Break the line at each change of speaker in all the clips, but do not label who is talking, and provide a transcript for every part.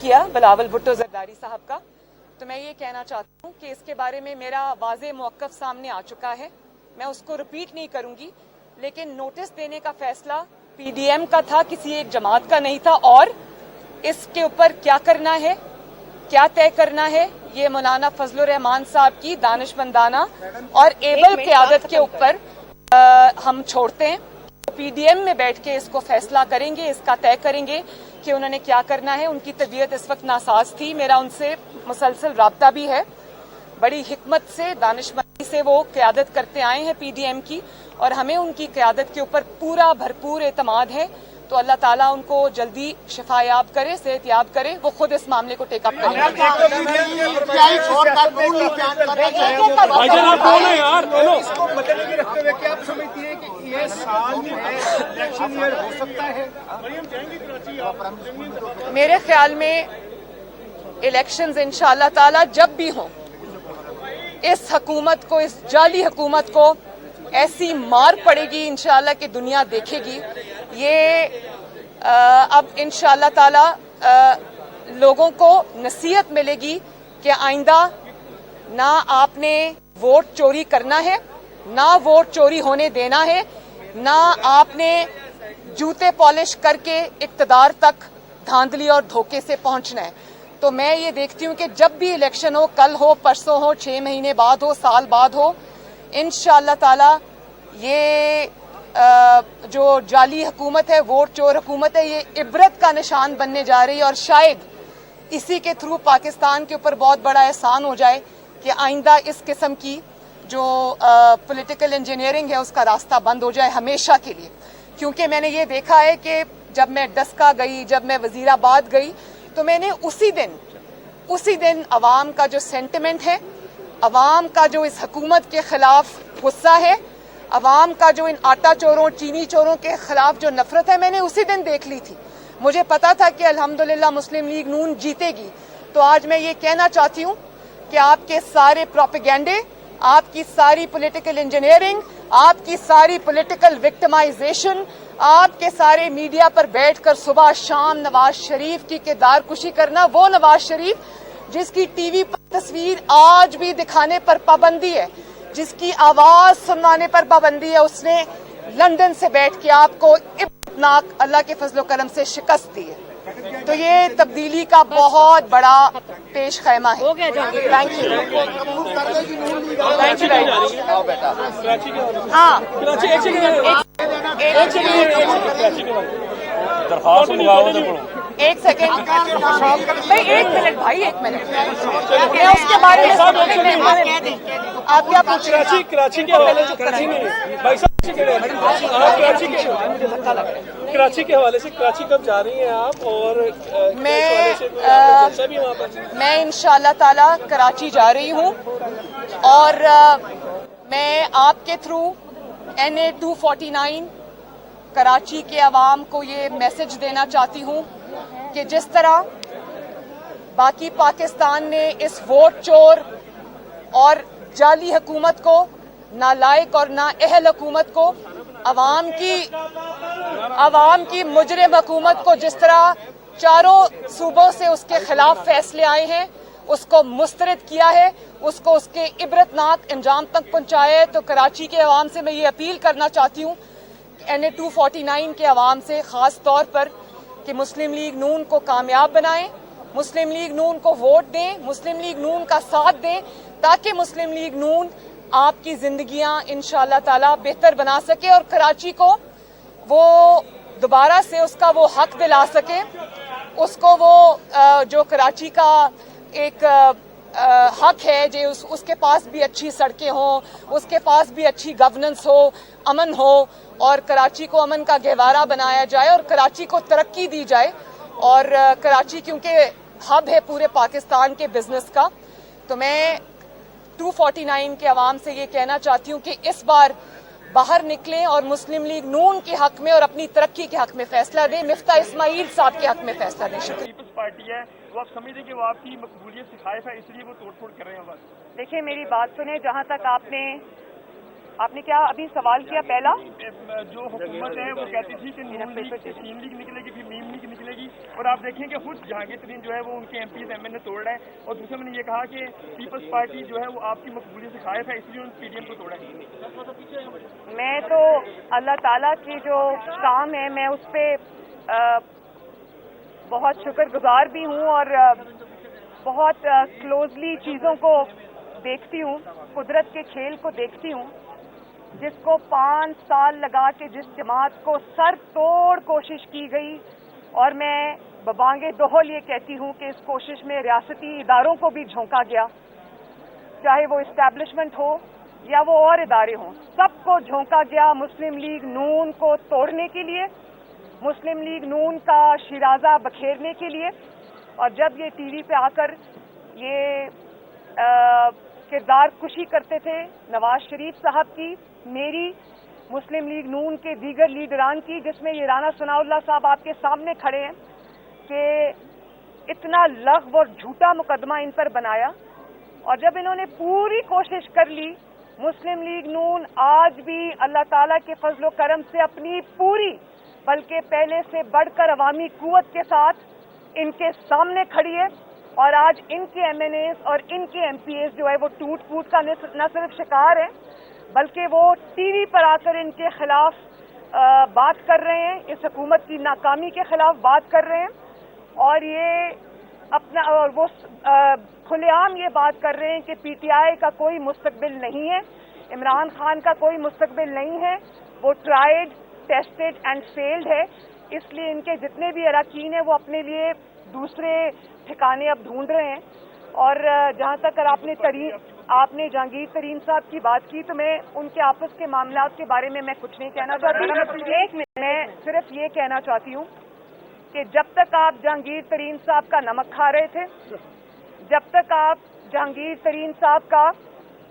किया बिलावल भुट्टो जरदारी साहब का, तो मैं ये कहना चाहती हूँ कि इसके बारे में मेरा वाज़े मौक़िफ़ सामने आ चुका है। मैं उसको रिपीट नहीं करूँगी, लेकिन नोटिस देने का फैसला पीडीएम का था, किसी एक जमात का नहीं था। और इसके ऊपर क्या करना है, क्या तय करना है, ये मौलाना फजलुर रहमान साहब की दानिशमंदाना और एबल क़यादत के ऊपर हम छोड़ते हैं। पीडीएम में बैठ के इसको फैसला करेंगे, इसका तय करेंगे कि उन्होंने क्या करना है। उनकी तबीयत इस वक्त नासाज थी, मेरा उनसे मुसलसल राब्ता भी है। बड़ी हिकमत से, दानिशमंदी से वो क़यादत करते आए हैं पीडीएम की, और हमें उनकी क़यादत के ऊपर पूरा भरपूर एतमाद है। तो अल्लाह ताला उनको जल्दी शिफायाब करे, सेहतयाब करे, वो खुद इस मामले को टेकअप करेंगे। मेरे ख्याल में इलेक्शंस इंशाअल्लाह ताला जब भी हों, इस हुकूमत को, इस जाली हुकूमत को ऐसी मार पड़ेगी इंशाअल्लाह कि दुनिया देखेगी। ये अब इंशाअल्लाह ताला लोगों को नसीहत मिलेगी कि आइंदा ना आपने वोट चोरी करना है, ना वोट चोरी होने देना है, ना आपने जूते पॉलिश करके इक्तदार तक धांधली और धोखे से पहुंचना है। तो मैं ये देखती हूँ कि जब भी इलेक्शन हो, कल हो, परसों हो, 6 महीने बाद हो, साल बाद हो, इंशाअल्लाह ताला ये जो जाली हुकूमत है, वोट चोर हुकूमत है, ये इबरत का निशान बनने जा रही है। और शायद इसी के थ्रू पाकिस्तान के ऊपर बहुत बड़ा एहसान हो जाए कि आइंदा इस किस्म की जो पॉलिटिकल इंजीनियरिंग है उसका रास्ता बंद हो जाए हमेशा के लिए। क्योंकि मैंने ये देखा है कि जब मैं डस्का गई, जब मैं वजीराबाद गई, तो मैंने उसी दिन अवाम का जो सेंटिमेंट है, अवाम का जो इस हुकूमत के खिलाफ गुस्सा है, अवाम का जो इन आटा चोरों, चीनी चोरों के खिलाफ जो नफरत है, मैंने उसी दिन देख ली थी। मुझे पता था कि अल्हम्दुलिल्लाह मुस्लिम लीग नून जीतेगी। तो आज मैं ये कहना चाहती हूँ कि आपके सारे प्रोपेगेंडे, आपकी सारी पॉलिटिकल इंजीनियरिंग, आपकी सारी पॉलिटिकल विक्टिमाइजेशन, आपके सारे मीडिया पर बैठकर सुबह शाम नवाज शरीफ की किरदार कुशी करना, वो नवाज शरीफ जिसकी टीवी पर तस्वीर आज भी दिखाने पर पाबंदी है, जिसकी आवाज सुनवाने पर पाबंदी है, उसने लंदन से बैठ के आपको इब्तनाक अल्लाह के फजलो करम से शिकस्त दी है। तो ये तब्दीली का बहुत बड़ा पेश खैमा है। Thank you, thank you. हाँ, एक सेकेंड भाई, 1 मिनट भाई, 1 मिनट, मैं उसके बारे में आप क्या पूछ रहे हैं?
कराची के हवाले से, भाई साहब कराची के हवाले से, कराची कब जा रही हैं आप? और
मैं इंशाअल्लाह ताला कराची जा रही हूँ, और मैं आपके थ्रू NA 249 कराची के अवाम को ये मैसेज देना चाहती हूँ कि जिस तरह बाकी पाकिस्तान ने इस वोट चोर और जाली हुकूमत को, नालायक और नाअहल हुकूमत को, अवाम की मुजरिम हुकूमत को जिस तरह चारों सूबों से उसके खिलाफ फैसले आए हैं, उसको मुस्तरद किया है, उसको उसके इबरतनाक अंजाम तक पहुंचाया है। तो कराची के अवाम से मैं ये अपील करना चाहती हूँ, NA 249 के अवाम से खास तौर पर, कि मुस्लिम लीग नून को कामयाब बनाएं, मुस्लिम लीग नून को वोट दें, मुस्लिम लीग नून का साथ दें, ताकि मुस्लिम लीग नून आपकी जिंदगियां इंशाअल्लाह ताला बेहतर बना सके और कराची को वो दोबारा से उसका वो हक दिला सके, उसको वो जो कराची का एक हक है, जो उसके पास भी अच्छी सड़कें हों, उसके पास भी अच्छी गवर्नेंस हो, अमन हो, और कराची को अमन का गहवारा बनाया जाए और कराची को तरक्की दी जाए। और कराची क्योंकि हब है पूरे पाकिस्तान के बिजनेस का, तो मैं 249 के अवाम से ये कहना चाहती हूँ कि इस बार बाहर निकलें और मुस्लिम लीग नून के हक में और अपनी तरक्की के हक में फैसला दें, मिफ्ता इस्माइल साहब के हक में फैसला दें।
पीपल्स पार्टी है, वो आप समझते कि वो आपकी मकबूलियत से खाइफ है, इसलिए वो तोड़ फोड़ कर रहे हैं। बस
देखिए, मेरी बात सुने, जहाँ तक आपने क्या अभी सवाल किया, पहला
जो हुकूमत है वो कहती थी कि नून लीग निकलेगी, फिर मीम लीग निकलेगी। और आप देखें कि खुद जहांगीर तरीन जो है वो उनके MPs MN तोड़ रहे हैं, और दूसरे मैंने ये कहा कि पीपल्स पार्टी जो है वो आपकी मकबूलियत से खाइफ है, इसलिए उन्होंने PDM को तोड़ा है।
मैं तो अल्लाह ताला की जो काम है मैं उस पर बहुत शुक्रगुजार भी हूँ और बहुत क्लोजली चीज़ों को देखती हूँ, कुदरत के खेल को देखती हूँ, जिसको 5 साल लगा के जिस जमात को सर तोड़ कोशिश की गई, और मैं बबांगे दोहल ये कहती हूँ कि इस कोशिश में रियासती इदारों को भी झोंका गया, चाहे वो इस्टेब्लिशमेंट हो या वो और इदारे हों, सबको झोंका गया मुस्लिम लीग नून को तोड़ने के लिए, मुस्लिम लीग नून का शिराजा बखेरने के लिए। और जब ये टीवी पे आकर ये किरदार कुशी करते थे नवाज शरीफ साहब की, मेरी, मुस्लिम लीग नून के दीगर लीडरान की, जिसमें ये राना सनाउल्लाह साहब आपके सामने खड़े हैं, कि इतना लग़्व और झूठा मुकदमा इन पर बनाया, और जब इन्होंने पूरी कोशिश कर ली, मुस्लिम लीग नून आज भी अल्लाह ताला के फजल व करम से अपनी पूरी, बल्कि पहले से बढ़कर अवामी कुव्वत के साथ इनके सामने खड़ी है, और आज इनके MNAs और इनके MPAs जो है वो टूट फूट का न सिर्फ शिकार है, बल्कि वो टीवी पर आकर इनके खिलाफ बात कर रहे हैं, इस हुकूमत की नाकामी के खिलाफ बात कर रहे हैं, और ये अपना, और वो खुलेआम ये बात कर रहे हैं कि PTI का कोई मुस्तकबिल नहीं है, इमरान खान का कोई मुस्तकबिल नहीं है, वो ट्राइड, टेस्टेड एंड फेल्ड है, इसलिए इनके जितने भी अरकान हैं वो अपने लिए दूसरे ठिकाने अब ढूंढ रहे हैं। और जहाँ तक आपने जहांगीर तरीन साहब की बात की, तो मैं उनके आपस के मामलात के बारे में मैं कुछ नहीं कहना चाहती, मैं सिर्फ ये कहना चाहती हूँ कि जब तक आप जहांगीर तरीन साहब का नमक खा रहे थे, जब तक आप जहांगीर तरीन साहब का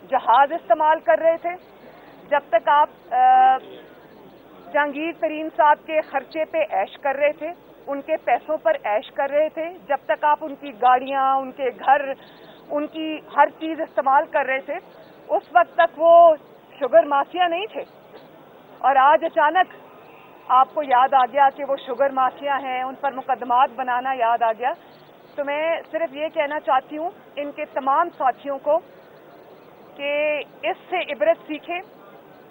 जहाज इस्तेमाल कर रहे थे, जब तक आप जहांगीर तरीन साहब के खर्चे पे ऐश कर रहे थे, उनके पैसों पर ऐश कर रहे थे, जब तक आप उनकी गाड़ियाँ, उनके घर, उनकी हर चीज़ इस्तेमाल कर रहे थे, उस वक्त तक वो शुगर माफिया नहीं थे, और आज अचानक आपको याद आ गया कि वो शुगर माफिया हैं, उन पर मुकदमात बनाना याद आ गया। तो मैं सिर्फ ये कहना चाहती हूँ इनके तमाम साथियों को कि इससे इबरत सीखें,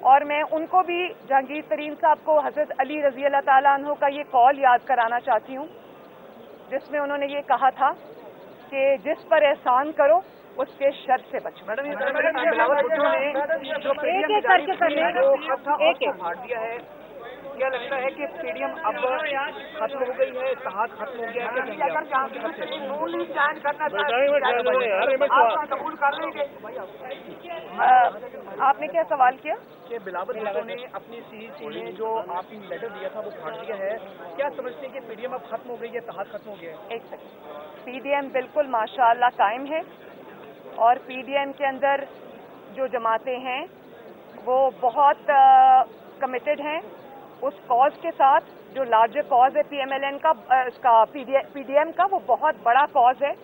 और मैं उनको भी, जहांगीर तरीन साहब को हज़रत अली रज़ी अल्लाह ताला अन्हु का ये कॉल याद कराना चाहती हूँ, जिसमें उन्होंने ये कहा था कि जिस पर एहसान करो उसके शर से बचो। मैडम, ये बिलावल भुट्टो ने जो PDM करके फाड़ दिया है, क्या लगता है कि PDM अब खत्म हो गई है, इत्तेहाद खत्म हो गया है? आपने क्या सवाल किया? कि बिलावल भुट्टो ने अपनी CEC में जो आपने लेटर दिया था वो फाड़ दिया है, क्या समझते हैं कि PDM अब खत्म हो गई है, इत्तेहाद खत्म हो गया है? एक सेकंड, PDM बिल्कुल माशाअल्लाह कायम है, और PDM के अंदर जो जमातें हैं वो बहुत कमिटेड हैं उस कॉज के साथ, जो लार्जर कॉज है PMLN का, इसका PDM का, वो बहुत बड़ा कॉज है,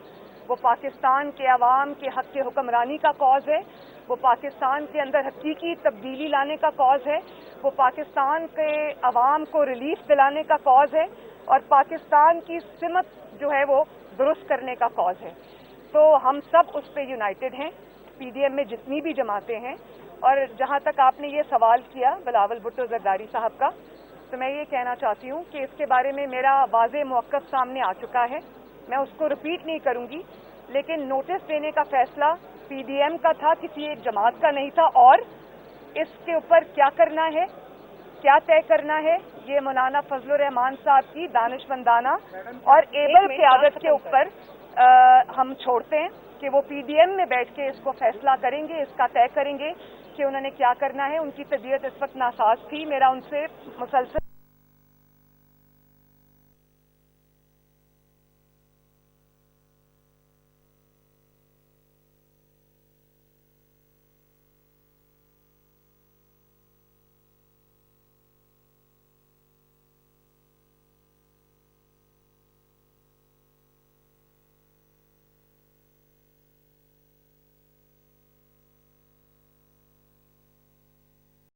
वो पाकिस्तान के अवाम के हक के हुक्मरानी का कॉज है, वो पाकिस्तान के अंदर हकीकी तब्दीली लाने का कॉज है, वो पाकिस्तान के अवाम को रिलीफ दिलाने का कॉज है, और पाकिस्तान की सिमत जो है वो दुरुस्त करने का कॉज है। तो हम सब उस पर यूनाइटेड हैं, PDM में जितनी भी जमातें हैं। और जहाँ तक आपने ये सवाल किया बिलावल भुट्टो जरदारी साहब का, तो मैं ये कहना चाहती हूँ कि इसके बारे में मेरा वाज़ेह मौक़िफ़ सामने आ चुका है, मैं उसको रिपीट नहीं करूँगी, लेकिन नोटिस देने का फैसला PDM का था, किसी एक जमात का नहीं था, और इसके ऊपर क्या करना है, क्या तय करना है, ये मौलाना फजलुर रहमान साहब की दानिशमंदाना और एबल क़यादत के ऊपर हम छोड़ते हैं कि वो PDM में बैठ के इसको फैसला करेंगे, इसका तय करेंगे कि उन्होंने क्या करना है। उनकी तबीयत इस वक्त नासाज थी, मेरा उनसे मुसलसल